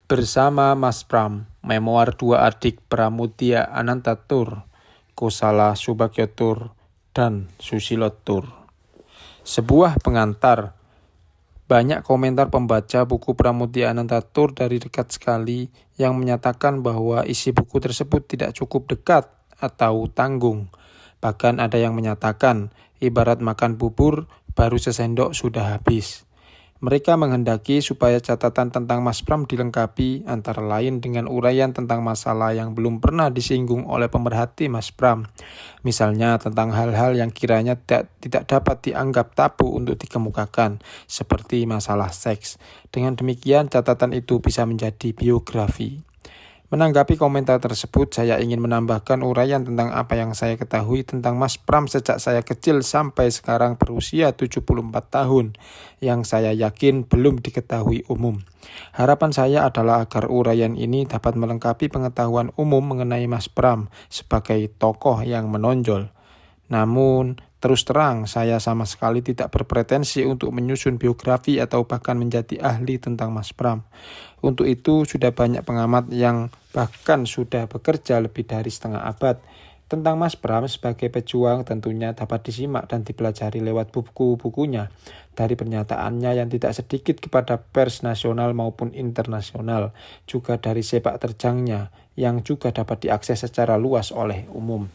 Bersama Mas Pram, Memoir Dua Adik Pramudia Anantatur, Kosala Subagyotur, dan Susilotur. Sebuah pengantar. Banyak komentar pembaca buku Pramudia Anantatur dari dekat sekali yang menyatakan bahwa isi buku tersebut tidak cukup dekat atau tanggung. Bahkan ada yang menyatakan, ibarat makan bubur, baru sesendok sudah habis. Mereka menghendaki supaya catatan tentang Mas Pram dilengkapi antara lain dengan uraian tentang masalah yang belum pernah disinggung oleh pemerhati Mas Pram. Misalnya tentang hal-hal yang kiranya tidak dapat dianggap tabu untuk dikemukakan, seperti masalah seks. Dengan demikian catatan itu bisa menjadi biografi. Menanggapi komentar tersebut, saya ingin menambahkan uraian tentang apa yang saya ketahui tentang Mas Pram sejak saya kecil sampai sekarang berusia 74 tahun, yang saya yakin belum diketahui umum. Harapan saya adalah agar uraian ini dapat melengkapi pengetahuan umum mengenai Mas Pram sebagai tokoh yang menonjol. Namun, terus terang, saya sama sekali tidak berpretensi untuk menyusun biografi atau bahkan menjadi ahli tentang Mas Pram. Untuk itu, sudah banyak pengamat yang bahkan sudah bekerja lebih dari setengah abad tentang Mas Pram sebagai pejuang tentunya dapat disimak dan dipelajari lewat buku-bukunya. Dari pernyataannya yang tidak sedikit kepada pers nasional maupun internasional, juga dari sepak terjangnya yang juga dapat diakses secara luas oleh umum.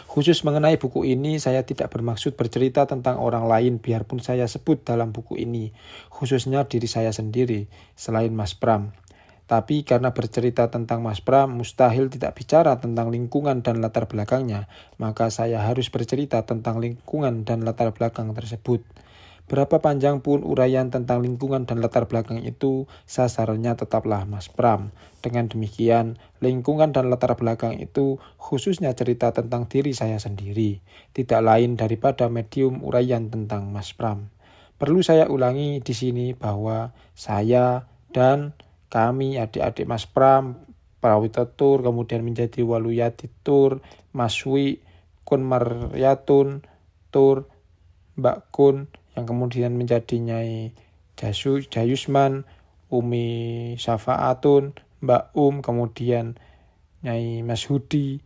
Khusus mengenai buku ini, saya tidak bermaksud bercerita tentang orang lain biarpun saya sebut dalam buku ini, khususnya diri saya sendiri, selain Mas Pram. Tapi karena bercerita tentang Mas Pram, mustahil tidak bicara tentang lingkungan dan latar belakangnya, maka saya harus bercerita tentang lingkungan dan latar belakang tersebut. Berapa panjang pun uraian tentang lingkungan dan latar belakang itu, sasarannya tetaplah Mas Pram. Dengan demikian, lingkungan dan latar belakang itu khususnya cerita tentang diri saya sendiri, tidak lain daripada medium uraian tentang Mas Pram. Perlu saya ulangi di sini bahwa saya dan kami adik-adik Mas Pram, Prawito Tur, kemudian menjadi Waluyati Tur, Mas Wi, Kun Maryatun Tur, Mbak Kun, yang kemudian menjadi Nyai Jayusman, Umi Syafaatun, Mbak kemudian Nyai Mas Hudi,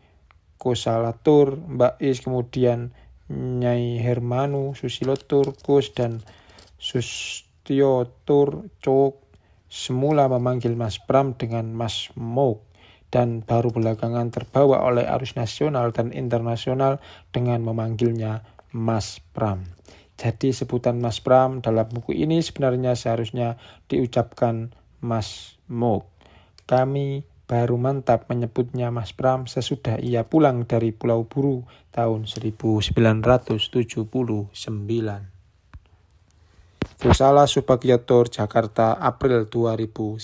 Kosalatur, Mbak Is, kemudian Nyai Hermanu, Susilotur, Kus, dan Sustiotur Cok, semula memanggil Mas Pram dengan Mas Mok, dan baru belakangan terbawa oleh arus nasional dan internasional dengan memanggilnya Mas Pram. Jadi sebutan Mas Pram dalam buku ini sebenarnya seharusnya diucapkan Mas Mok. Kami baru mantap menyebutnya Mas Pram sesudah ia pulang dari Pulau Buru tahun 1979. Kosala Subagyotur, Jakarta, April 2009.